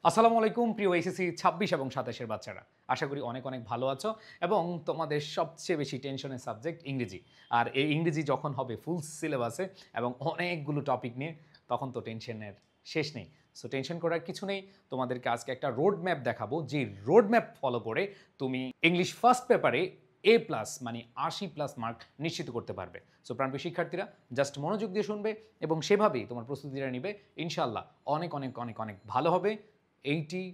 আসসালামু আলাইকুম প্রিয় এইচএসসি ২৬ এবং ২৭ এর বাচ্চারা। আশা করি অনেক অনেক ভালো আছো এবং তোমাদের সবচেয়ে বেশি টেনশনের সাবজেক্ট ইংরেজি। আর এই ইংরেজি যখন হবে ফুল সিলেবাসে এবং অনেকগুলো টপিক নিয়ে তখন তো টেনশনের শেষ নেই। সো টেনশন করার কিছু নেই। তোমাদেরকে আজকে একটা রোড ম্যাপ দেখাবো, যে রোড ম্যাপ ফলো করে তুমি ইংলিশ ফার্স্ট পেপারে A+ মানে ৮০+ মার্ক নিশ্চিত করতে পারবে। সো প্রাণপ্রিয় শিক্ষার্থীরা জাস্ট মনোযোগ দিয়ে শুনবে এবং সেভাবেই তোমার প্রস্তুতিটা নিবে। ইনশাআল্লাহ অনেক অনেক অনেক অনেক ভালো হবে। 80,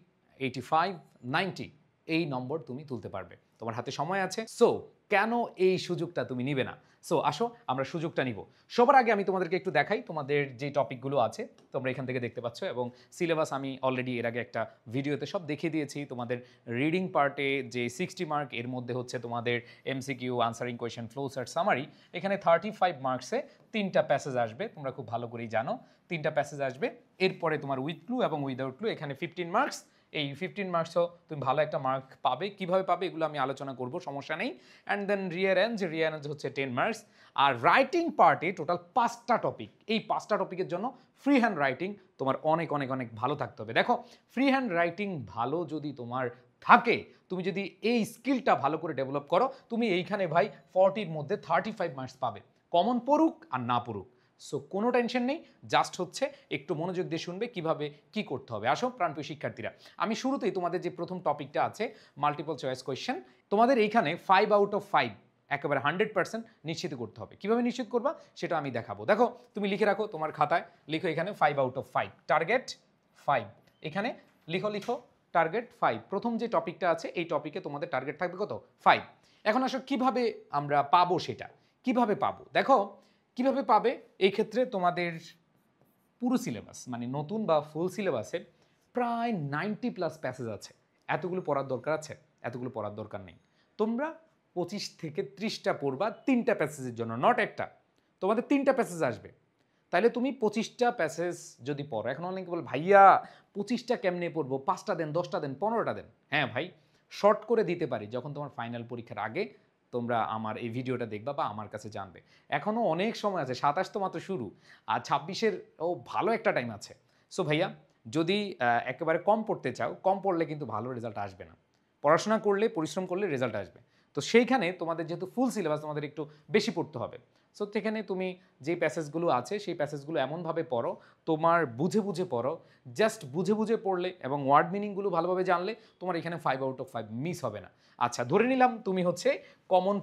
85, 90 এই নম্বর তুমি তুলতে পারবে। তোমার হাতে সময় আছে। সো কেন এই সুযোগটা তুমি নিবে না? সো আসো আমরা সুযোগটা নিব। সবার আগে আমি তোমাদেরকে একটু দেখাই তোমাদের যে টপিকগুলো আছে। তোমরা এখান থেকে দেখতে পাচ্ছ এবং সিলেবাস আমি অলরেডি এর আগে একটা ভিডিওতে সব দেখিয়ে দিয়েছি। তোমাদের রিডিং পার্টে যে 60 মার্ক, এর মধ্যে হচ্ছে তোমাদের MCQ, answering question, flow chart, summary. এখানে 35 মার্কসে 3টা প্যাসেজ আসবে। তোমরা খুব ভালো করেই জানো 3টা প্যাসেজ আসবে। এরপরে তোমার উইথ ক্লু এবং উইদাউট ক্লু এখানে 15 মার্কস। এই 15 মার্কসও তুমি ভালো একটা মার্ক পাবে। কিভাবে পাবে এগুলো আমি আলোচনা করব, সমস্যা নেই। অ্যান্ড দেন রিয়ারেঞ্জ হচ্ছে 10 মার্কস। আর রাইটিং পার্টে টোটাল 5টা টপিক। এই 5টা টপিকের জন্য ফ্রি হ্যান্ড রাইটিং তোমার অনেক অনেক অনেক ভালো থাকতে হবে। দেখো, ফ্রি হ্যান্ড রাইটিং ভালো যদি তোমার থাকে, তুমি যদি এই স্কিলটা ভালো করে ডেভেলপ করো, তুমি এইখানে ভাই 40-র মধ্যে 35 মার্কস পাবে, কমন পড়ুক আর না পড়ুক। সো কোনো টেনশন নেই, জাস্ট হচ্ছে একটু মনোযোগ দিয়ে শুনবে কিভাবে কি করতে হবে। আসো প্রাণপ্রিয় শিক্ষার্থীরা, আমি শুরুতেই তোমাদের যে প্রথম টপিকটা আছে মাল্টিপল চয়েস কোয়েশ্চেন, তোমাদের এইখানে 5 আউট অফ 5 একেবারে 100% নিশ্চিত করতে হবে। কিভাবে নিশ্চিত করবা সেটা আমি দেখাবো। দেখো, তুমি লিখে রাখো তোমার খাতায়, লিখো এখানে 5 আউট অফ 5, টার্গেট 5। এখানে লিখো টার্গেট 5। প্রথম যে টপিকটা আছে এই টপিকে তোমাদের টার্গেট থাকবে কত? 5। এখন আসো কিভাবে আমরা পাবো সেটা, কিভাবে পাবো দেখো। কিভাবে পাবে, এই ক্ষেত্রে তোমাদের পুরো সিলেবাস মানে নতুন বা ফুল সিলেবাসে প্রায় 90+ প্যাসেজ আছে। এতগুলো পড়ার দরকার আছে? এতগুলো পড়ার দরকার নেই। তোমরা 25 থেকে 30টা পড়বা 3টা প্যাসেজের জন্য, নট একটা। তোমাদের 3টা প্যাসেজ আসবে, তাহলে তুমি 25টা প্যাসেজ যদি পড়ো। এখন অনেকে বল ভাইয়া 25টা কেমনে পড়বো, 5টা দেন, 10টা দেন, 15টা দেন। হ্যাঁ ভাই, শর্ট করে দিতে পারি যখন তোমার ফাইনাল পরীক্ষার আগে তোমরা আমার এই ভিডিওটা দেখবা বা আমার কাছে জানবে। এখনও অনেক সময় আছে, 27 তো মাত্র শুরু, আর 26-এর ও ভালো একটা টাইম আছে। সো ভাইয়া, যদি একেবারে কম পড়তে চাও, কম পড়লে কিন্তু ভালো রেজাল্ট আসবে না। পড়াশোনা করলে, পরিশ্রম করলে রেজাল্ট আসবে। তো সেইখানে তোমাদের যেহেতু ফুল সিলেবাস, তোমাদের একটু বেশি পড়তে হবে। সো সেখানে তুমি যে প্যাসেজগুলো আছে সেই প্যাসেজগুলো এমনভাবে পড়ো, তোমার বুঝে বুঝে পড়ো। জাস্ট বুঝে বুঝে পড়লে এবং ওয়ার্ড মিনিংগুলো ভালোভাবে জানলে তোমার এখানে 5 আউট অফ 5 মিস হবে না। আচ্ছা, ধরে নিলাম তুমি হচ্ছে কমন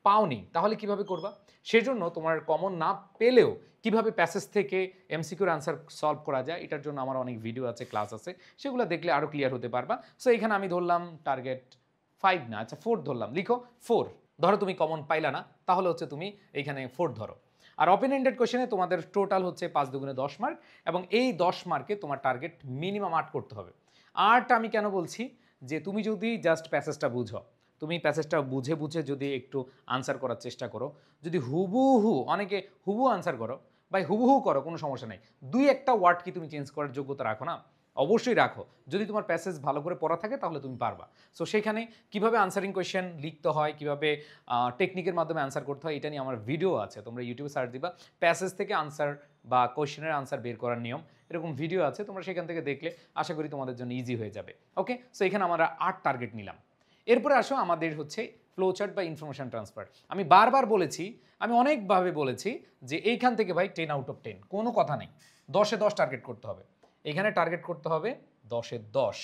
পাওনি, তাহলে কিভাবে করবা? সেজন্য তোমার কমন না পেলেও কিভাবে প্যাসেজ থেকে এমসিকিউর আনসার সলভ করা যায়, এটার জন্য আমার অনেক ভিডিও আছে, ক্লাস আছে, সেগুলো দেখলে আরও ক্লিয়ার হতে পারবা। সো এখানে আমি ধরলাম টার্গেট 5 না, আচ্ছা 4 ধরলাম। লিখো 4। ধরো তুমি কমন পাইলা না, তাহলে হচ্ছে তুমি এইখানে 4 ধরো। আর ওপেন এন্ডেড কোয়েশনে তোমাদের টোটাল হচ্ছে 5 দুগুণে 10 মার্ক, এবং এই 10 মার্কে তোমার টার্গেট মিনিমাম 8 করতে হবে। 8 আমি কেন বলছি, যে তুমি যদি জাস্ট প্যাসেজটা বুঝো, তুমি প্যাসেজটা বুঝে বুঝে যদি একটু আনসার করার চেষ্টা করো, যদি হুবহু, অনেকে হুবহু আনসার করো, ভাই হুবহু করো, কোনো সমস্যা নেই। দুই একটা ওয়ার্ড কি তুমি চেঞ্জ করার যোগ্যতা রাখো না? অবশ্যই রাখো। যদি তোমার প্যাসেজ ভালো করে পড়া থাকে তাহলে তুমি পারবা। সো সেখানে কিভাবে আনসারিং কোয়েশ্চেন লিখতে হয়, কিভাবে টেকনিকের মাধ্যমে আনসার করতে হয়, এটা নিয়ে আমার ভিডিও আছে, তোমরা ইউটিউবে সার্চ দিবা প্যাসেজ থেকে আনসার বা কোয়েশ্চেনের আনসার বের করার নিয়ম, এরকম ভিডিও আছে, তোমরা সেখান থেকে দেখলে আশা করি তোমাদের জন্য ইজি হয়ে যাবে। ওকে, সো এখানে আমরা 8 টার্গেট নিলাম। এরপরে আসো আমাদের হচ্ছে ফ্লোচার্ট বা ইনফরমেশন ট্রান্সফার। আমি বারবার বলেছি, আমি অনেকভাবে বলেছি যে এইখান থেকে ভাই 10 আউট অফ 10, কোনো কথা নেই। 10-এ 10 টার্গেট করতে হবে, এখানে টার্গেট করতে হবে 10-এ 10,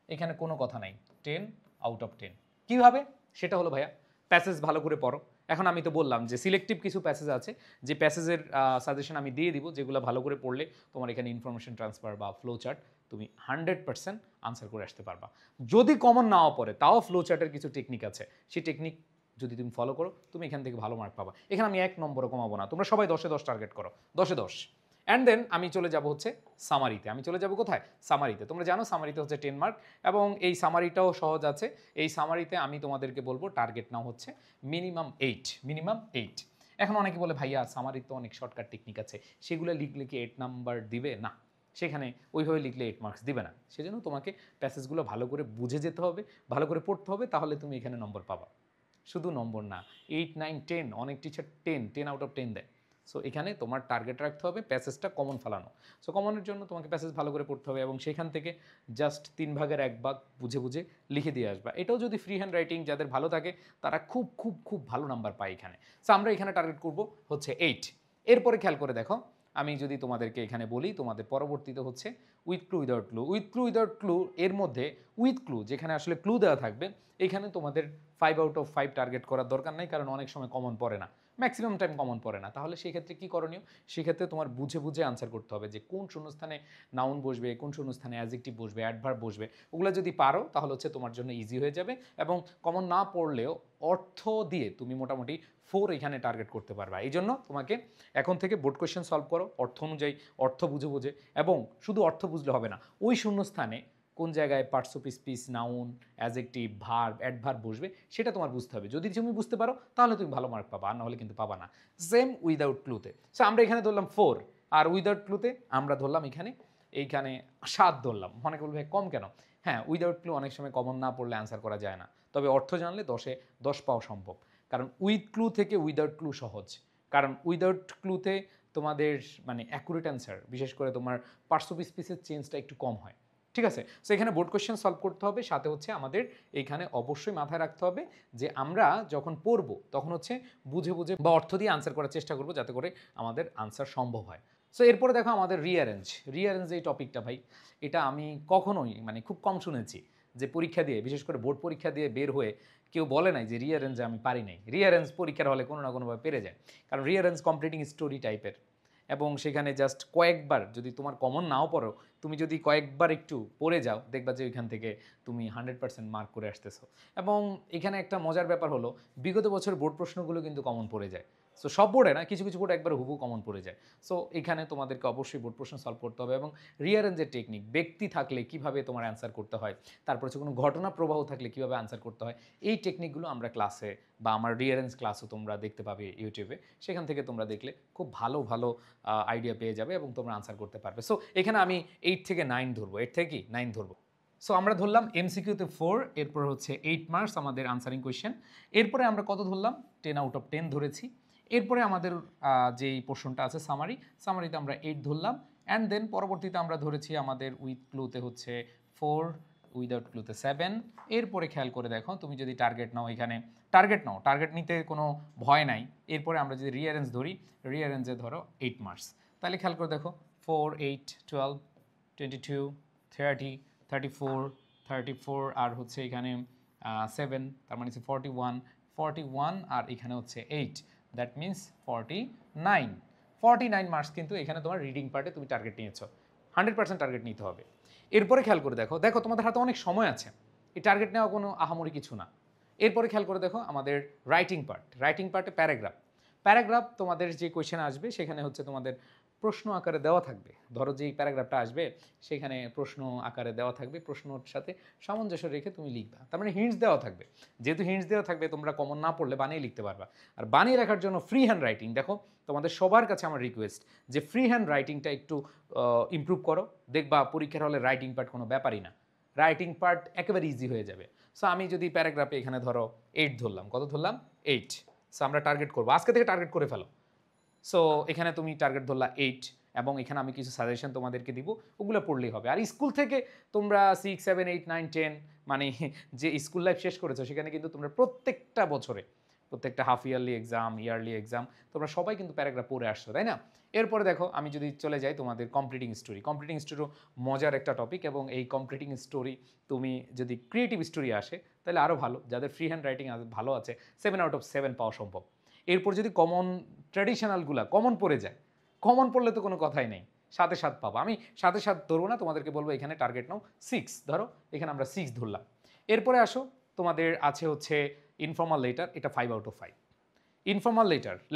এখানে কোনো কথা নাই। 10 আউট অফ 10 কীভাবে? সেটা হলো ভাইয়া, প্যাসেজ ভালো করে পড়ো। এখন আমি তো বললাম যে সিলেক্টিভ কিছু প্যাসেজ আছে, যে প্যাসেজের সাজেশন আমি দিয়ে দিব, যেগুলো ভালো করে পড়লে তোমার এখানে ইনফরমেশন ট্রান্সফার বা ফ্লো চার্ট তুমি 100% আনসার করে আসতে পারবা। যদি কমন নাও পড়ে, তাও ফ্লো চার্টের কিছু টেকনিক আছে, সেই টেকনিক যদি তুমি ফলো করো, তুমি এখান থেকে ভালো মার্ক পাবা। এখানে আমি 1 নম্বরও কমাবো না, তোমরা সবাই 10-এ 10 টার্গেট করো, 10-এ 10। অ্যান্ড দেন আমি চলে যাব হচ্ছে সামারিতে। আমি চলে যাব কোথায়? সামারিতে। তোমরা জানো সামারিতে হচ্ছে 10 মার্ক, এবং এই সামারিটাও সহজ আছে। এই সামারিতে আমি তোমাদেরকে বলবো টার্গেট নাও হচ্ছে মিনিমাম 8, মিনিমাম 8। এখন অনেকে বলে ভাইয়া সামারিতে তো অনেক শর্টকাট টেকনিক আছে, সেগুলো লিখলে কি 8 নাম্বার দিবে? না, সেখানে ওইভাবে লিখলে 8 মার্কস দিবে না। সেজন্য তোমাকে প্যাসেজগুলো ভালো করে বুঝে যেতে হবে, ভালো করে পড়তে হবে, তাহলে তুমি এখানে নম্বর পাবা। শুধু নম্বর না, 8, 9, 10, অনেক টিচার 10 আউট অফ 10 দেয়। সো এখানে তোমার টার্গেট রাখতে হবে প্যাসেজটা কমন ফেলানো। সো কমনের জন্য তোমাকে প্যাসেজ ভালো করে পড়তে হবে এবং সেখান থেকে জাস্ট 3/1 বুঝে বুঝে লিখে দিয়ে আসবা। এটাও যদি ফ্রি হ্যান্ড রাইটিং যাদের ভালো থাকে তারা খুব খুব খুব ভালো নাম্বার পায় এখানে। সো আমরা এখানে টার্গেট করব হচ্ছে 8। এরপরে খেয়াল করে দেখো, আমি যদি তোমাদেরকে এখানে বলি তোমাদের পরবর্তীতে হচ্ছে with clue without clue. With clue without clue এর মধ্যে উইথ ক্লু যেখানে আসলে ক্লু দেওয়া থাকবে এখানে তোমাদের 5/5 টার্গেট করার দরকার নেই, কারণ অনেক সময় কমন পড়ে না, ম্যাক্সিমাম টাইম কমন পড়ে না। তাহলে সেই ক্ষেত্রে কী করণীয়, সেক্ষেত্রে তোমার বুঝে বুঝে আনসার করতে হবে যে কোন শূন্যস্থানে নাউন বসবে, কোন শূন্যস্থানে অ্যাডজেক্টিভ বসবে, অ্যাডভার্ব বসবে। ওগুলো যদি পারো তাহলে হচ্ছে তোমার জন্য ইজি হয়ে যাবে এবং কমন না পড়লেও অর্থ দিয়ে তুমি মোটামুটি 4 এখানে টার্গেট করতে পারবা। এই জন্য তোমাকে এখন থেকে বোর্ড কোয়েশ্চেন সলভ করো অর্থ অনুযায়ী, অর্থ বুঝে বুঝে, এবং শুধু অর্থ বুঝলে হবে না, ওই শূন্যস্থানে কোন জায়গায় parts of speech, noun, adjective, verb, adverb বসবে সেটা তোমার বুঝতে হবে। যদি তুমি বুঝতে পারো তাহলে তুমি ভালো মার্ক পাবা, আর নাহলে কিন্তু পাবা না। Same without ক্লুতে। সো আমরা এখানে ধরলাম 4, আর উইদাউট ক্লুতে আমরা ধরলাম এইখানে 7 ধরলাম। অনেকে বলবে কম কেন? হ্যাঁ, উইদাউট ক্লু অনেক সময় কমন না পড়লে অ্যান্সার করা যায় না, তবে অর্থ জানলে 10-এ 10 পাওয়া সম্ভব। কারণ উইথ ক্লু থেকে উইদাউট ক্লু সহজ, কারণ উইদাউট ক্লুতে তোমাদের মানে অ্যাকুরেট অ্যান্সার, বিশেষ করে তোমার পার্টস অফ স্পিচের চেঞ্জটা একটু কম হয়। ঠিক আছে? সো এখানে বোর্ড কোয়েশ্চেন সলভ করতে হবে, সাথে হচ্ছে আমাদের এইখানে অবশ্যই মাথায় রাখতে হবে যে আমরা যখন পড়বো তখন হচ্ছে বুঝে বুঝে বা অর্থ দিয়ে আনসার করার চেষ্টা করবো যাতে করে আমাদের আনসার সম্ভব হয়। সো এরপরে দেখো আমাদের রিঅ্যারেঞ্জ এই টপিকটা ভাই, এটা আমি কখনোই মানে খুব কম শুনেছি যে পরীক্ষা দিয়ে, বিশেষ করে বোর্ড পরীক্ষা দিয়ে বের হয়ে কেউ বলে নাই যে রিঅ্যারেঞ্জে আমি পারি নাই। রিঅ্যারেঞ্জ পরীক্ষার হলে কোনো না কোনোভাবে পেরে যায়, কারণ রিঅ্যারেঞ্জ কমপ্লিটিং স্টোরি টাইপের, এবং সেখানে জাস্ট কয়েকবার যদি তোমার কমন নাও পড়ো, তুমি যদি কয়েকবার একটু পড়ে যাও দেখবা যে ওইখান থেকে তুমি 100% মার্ক করে আসতেছো। এবং এখানে একটা মজার ব্যাপার হলো বিগত বছর বোর্ড প্রশ্নগুলো কিন্তু কমন পড়ে যায়। সো সব বোর্ডে না, কিছু কিছু বোর্ড একবার হুবহু কমন পড়ে যায়। সো এখানে তোমাদেরকে অবশ্যই বোর্ড প্রশ্ন সলভ করতে হবে, এবং রিঅ্যারেঞ্জের টেকনিক, ব্যক্তি থাকলে কিভাবে তোমার অ্যান্সার করতে হয়, তারপর হচ্ছে কোনো ঘটনা প্রবাহ থাকলে কিভাবে অ্যান্সার করতে হয়, এই টেকনিকগুলো আমরা ক্লাসে বা আমার রিঅ্যারেঞ্জ ক্লাসও তোমরা দেখতে পাবে ইউটিউবে। সেখান থেকে তোমরা দেখলে খুব ভালো ভালো আইডিয়া পেয়ে যাবে এবং তোমরা আনসার করতে পারবে। সো এখানে আমি 8 থেকে 9 ধরবো, 8 থেকে কি 9 ধরবো। সো আমরা ধরলাম এমসিকিউতে 4, এরপর হচ্ছে 8 মার্কস আমাদের আনসারিং কোয়েশ্চেন। এরপরে আমরা কত ধরলাম? 10/10 ধরেছি। এরপরে আমাদের যেই পোর্শনটা আছে সামারিতে আমরা 8 ধরলাম, অ্যান্ড দেন পরবর্তীতে আমরা ধরেছি আমাদের উইথ ক্লুতে হচ্ছে 4, উইদাউট ক্লুতে 7। এরপরে খেয়াল করে দেখো, তুমি যদি টার্গেট নাও, এখানে টার্গেট নিতে কোনো ভয় নাই। এরপরে আমরা যদি রিঅ্যারেঞ্জ ধরি, রিঅ্যারেঞ্জে ধরো 8 মার্কস। তাহলে খেয়াল করে দেখো 4, 8, 12, 22, 30, 34 আর হচ্ছে এখানে 7, তার মানে হচ্ছে 41 আর এখানে হচ্ছে 8, দ্যাট মিনস 49 মার্কস। কিন্তু এখানে তোমার রিডিং পার্টে তুমি টার্গেট নিয়েছো, 100% টার্গেট নিতে হবে। এরপরে খেয়াল করে দেখো তোমাদের হাতে অনেক সময় আছে, এই টার্গেট নেওয়া কোনো আহামরি কিছু না। এরপরে খেয়াল করে দেখো আমাদের রাইটিং পার্টে প্যারাগ্রাফ তোমাদের যে কোয়েশ্চেন আসবে সেখানে হচ্ছে তোমাদের প্রশ্ন আকারে দেওয়া থাকবে। ধরো যেই প্যারাগ্রাফটা আসবে সেখানে প্রশ্ন আকারে দেওয়া থাকবে, প্রশ্নর সাথে সামঞ্জস্য রেখে তুমি লিখবা। তার মানে হিন্টস দেওয়া থাকবে, যেহেতু হিন্টস দেওয়া থাকবে তোমরা কমন না পড়লে বানিয়ে লিখতে পারবা। আর বানিয়ে রাখার জন্য ফ্রি হ্যান্ড রাইটিং, দেখো তোমাদের সবার কাছে আমার রিকোয়েস্ট যে ফ্রি হ্যান্ড রাইটিংটা একটু ইমপ্রুভ করো, দেখবা পরীক্ষার হলে রাইটিং পার্ট কোনো ব্যাপারই না, রাইটিং পার্ট একেবারে ইজি হয়ে যাবে। সো আমি যদি প্যারাগ্রাফে এখানে ধরো 8 ধরলাম, কত ধরলাম? 8। সো আমরা টার্গেট করবো, আজকে থেকে টার্গেট করে ফেলো। সো এখানে তুমি টার্গেট ধরলা 8, এবং এখানে আমি কিছু সাজেশন তোমাদেরকে দিব, ওগুলো পড়লেই হবে। আর স্কুল থেকে তোমরা 6, 7, 8, 9, 10 মানে যে স্কুল লাইফ শেষ করেছো সেখানে কিন্তু তোমরা প্রত্যেকটা বছরে, প্রত্যেকটা half yearly exam, yearly exam, তোমরা সবাই কিন্তু প্যারাগ্রাফ পড়ে আসছো, তাই না? এরপরে দেখো আমি যদি চলে যাই তোমাদের কমপ্লিটিং স্টোরিও মজার একটা টপিক, এবং এই কমপ্লিটিং স্টোরি তুমি যদি ক্রিয়েটিভ স্টোরি আসে তাহলে আরও ভালো। যাদের ফ্রি হ্যান্ড রাইটিং ভালো আছে 7/7 পাওয়া সম্ভব। এরপর যদি কমন ট্র্যাডিশনালগুলা কমন পড়ে যায়, কমন পড়লে তো কোনো কথাই নেই, 7/7 পাবো। আমি 7/7 ধরবো না, তোমাদেরকে বলবো এখানে টার্গেট নাও 6, ধরো এখানে আমরা 6 ধরলাম। এরপরে আসো তোমাদের আছে হচ্ছে ইনফর্মাল লেটার, এটা 5/5। ইনফর্মাল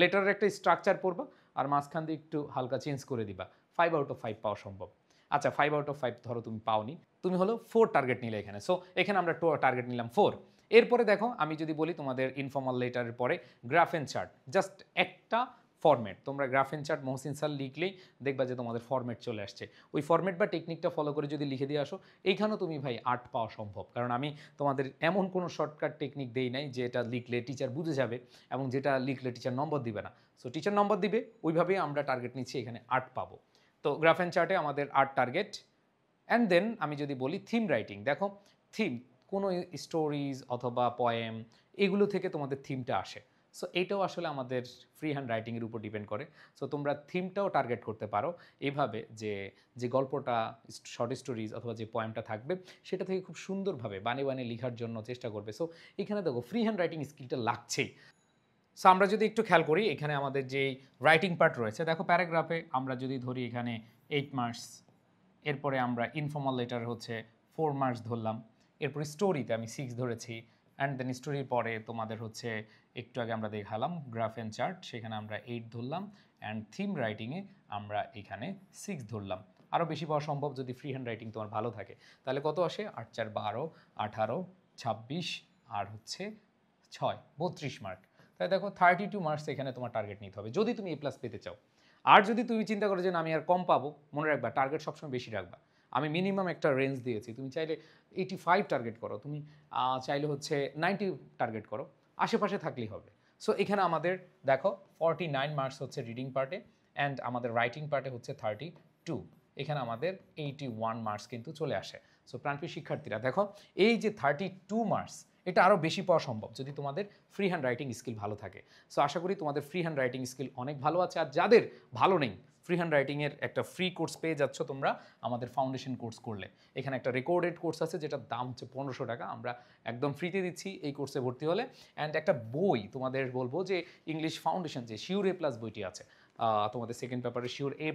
লেটারের একটা স্ট্রাকচার পড়বা আর মাঝখান দিয়ে একটু হালকা চেঞ্জ করে দিবা, 5/5 পাওয়া সম্ভব। আচ্ছা 5/5 ধরো তুমি পাওনি, তুমি হলো 4 টার্গেট নিলে এখানে। সো এখানে আমরা টার্গেট নিলাম 4। এরপরে দেখো আমি যদি বলি তোমাদের ইনফর্মাল লেটারের পরে গ্রাফ এন্ড চার্ট, জাস্ট একটা ফরম্যাট, তোমরা গ্রাফেন চার্ট মহসিন স্যার লিখলেই দেখবা যে তোমাদের ফরম্যাট চলে আসছে। ওই ফরম্যাট বা টেকনিকটা ফলো করে যদি লিখে দিয়ে আসো, এইখানেও তুমি ভাই 8 পাওয়া সম্ভব। কারণ আমি তোমাদের এমন কোনো শর্টকাট টেকনিক দেই নাই যে এটা লিখলে টিচার বুঝে যাবে এবং যেটা লিখলে টিচার নম্বর দিবে না। সো টিচার নম্বর দিবে, ওইভাবেই আমরা টার্গেট নিচ্ছি, এখানে 8 পাবো। তো গ্রাফেন চার্টে আমাদের 8 টার্গেট। অ্যান্ড দেন আমি যদি বলি থিম রাইটিং, দেখো থিম কোনো স্টোরিজ অথবা পোয়েম এগুলো থেকে তোমাদের থিমটা আসে। সো এইটাও আসলে আমাদের ফ্রি হ্যান্ড রাইটিংয়ের উপর ডিপেন্ড করে। সো তোমরা থিমটাও টার্গেট করতে পারো এইভাবে যে যে গল্পটা শর্ট স্টোরিজ অথবা যে পোয়েমটা থাকবে সেটা থেকে খুব সুন্দরভাবে বানিয়ে বানিয়ে লেখার জন্য চেষ্টা করবে। সো এখানে দেখো ফ্রি হ্যান্ড রাইটিং স্কিলটা লাগছেই। সো আমরা যদি একটু খেয়াল করি এখানে আমাদের যেই রাইটিং পার্ট রয়েছে, দেখো প্যারাগ্রাফে আমরা যদি ধরি এখানে 8 মার্কস, এরপরে আমরা ইনফর্মাল লেটার হচ্ছে 4 মার্কস ধরলাম, এরপরে স্টোরিতে আমি 6 ধরেছি, অ্যান্ড দেন স্টোরির পরে তোমাদের হচ্ছে একটু আগে আমরা দেখালাম গ্রাফ অ্যান্ড চার্ট, সেখানে আমরা 8 ধরলাম, অ্যান্ড থিম রাইটিংয়ে আমরা এখানে 6 ধরলাম। আরও বেশি পাওয়া সম্ভব যদি ফ্রি হ্যান্ড রাইটিং তোমার ভালো থাকে। তাহলে কত আসে? 8 4 12, 18, 26 আর হচ্ছে 6, 32 মার্ক। তাই দেখো 32 মার্কস এখানে তোমার টার্গেট নিতে হবে যদি তুমি A+ পেতে চাও। আর যদি তুমি চিন্তা করো যে না আমি আর কম পাবো, মনে রাখবা টার্গেট সবসময় বেশি রাখবা। আমি মিনিমাম একটা রেঞ্জ দিয়েছি, তুমি চাইলে 85 টার্গেট করো, তুমি চাইলে হচ্ছে 90 টার্গেট করো, আশেপাশে থাকলেই হবে। সো এখানে আমাদের দেখো 49 মার্কস হচ্ছে রিডিং পার্টে, অ্যান্ড আমাদের রাইটিং পার্টে হচ্ছে 32। এখানে আমাদের 81 মার্কস কিন্তু চলে আসে। সো প্রাণপ্রিয় শিক্ষার্থীরা দেখো এই যে 32 মার্কস এটা আরও বেশি পাওয়া সম্ভব যদি তোমাদের ফ্রি হ্যান্ড রাইটিং স্কিল ভালো থাকে। সো আশা করি তোমাদের ফ্রি হ্যান্ড রাইটিং স্কিল অনেক ভালো আছে। আর যাদের ভালো নেই, ফ্রি হ্যান্ড রাইটিংয়ের একটা ফ্রি কোর্স পেয়ে যাচ্ছ তোমরা আমাদের ফাউন্ডেশন কোর্স করলে। এখানে একটা রেকর্ডেড কোর্স আছে যেটার দাম হচ্ছে 1500 টাকা, আমরা একদম ফ্রিতে দিচ্ছি এই কোর্সে ভর্তি হলে। অ্যান্ড একটা বই তোমাদের বলবো যে ইংলিশ ফাউন্ডেশন যে শিওর A+ বইটি আছে, তোমাদের সেকেন্ড পেপারে শিওর A+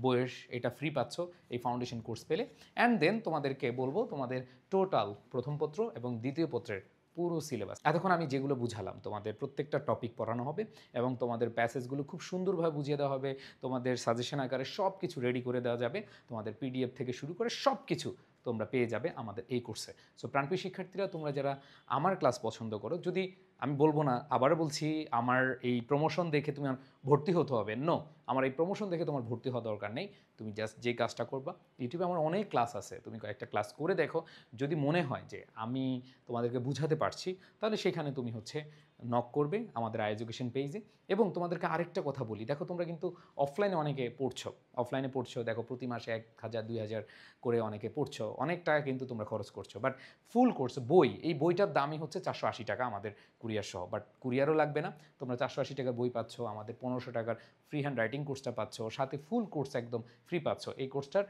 বইয়ের এটা ফ্রি পাচ্ছ এই ফাউন্ডেশন কোর্স পেলে। অ্যান্ড দেন তোমাদেরকে বলবো তোমাদের টোটাল প্রথম পত্র এবং দ্বিতীয় পত্রের পুরো সিলেবাস এতক্ষণ আমি যেগুলো বুঝালাম তোমাদের প্রত্যেকটা টপিক পড়ানো হবে এবং তোমাদের প্যাসেজগুলো খুব সুন্দরভাবে বুঝিয়ে দেওয়া হবে। তোমাদের সাজেশন আকারে সব কিছু রেডি করে দেওয়া যাবে, তোমাদের PDF থেকে শুরু করে সব কিছু তোমরা পেয়ে যাবে আমাদের এই কোর্সে। সো প্রাণপ্রিয় শিক্ষার্থীরা তোমরা যারা আমার ক্লাস পছন্দ করো, যদি আমি বলবো না, আবারও বলছি, আমার এই প্রমোশন দেখে তুমি ভর্তি হতে হবে নো, আমার এই প্রমোশন দেখে তোমার ভর্তি হওয়া দরকার নেই। তুমি জাস্ট যে কাজটা করবা, ইউটিউবে আমার অনেক ক্লাস আছে, তুমি কয়েকটা ক্লাস করে দেখো, যদি মনে হয় যে আমি তোমাদেরকে বুঝাতে পারছি তাহলে সেখানে তুমি হচ্ছে নক করবে আমাদের এডুকেশন পেজে। এবং তোমাদেরকে আরেকটা কথা বলি, দেখো তোমরা কিন্তু অফলাইনে অনেকে পড়ছো, দেখো প্রতি মাসে 1000 2000 করে অনেকে পড়ছো, অনেক টাকা কিন্তু তোমরা খরচ করছো। বাট ফুল কোর্স বই, এই বইটার দামই হচ্ছে 480 টাকা আমাদের কুরিয়ার সহ। বাট কুরিয়ারও লাগবে না, তোমরা 480 টাকার বই পাচ্ছ, আমাদের 1500 টাকার ফ্রি হ্যান্ড রাইটিং কোর্সটা পাচ্ছ, সাথে ফুল কোর্স একদম ফ্রি পাচ্ছ। এই কোর্সটার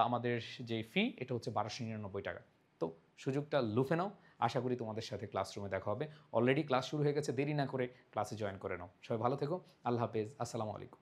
আমাদের যে ফি এটা হচ্ছে 1299 টাকা। তো সুযোগটা লুফে নাও। আশা করি তোমাদের সাথে ক্লাসরুমে দেখা হবে। অলরেডি ক্লাস শুরু হয়ে গেছে, দেরি না করে ক্লাসে জয়েন করে নাও। সবাই ভালো থেকো, আল্লাহ হাফেজ, আসসালামু আলাইকুম।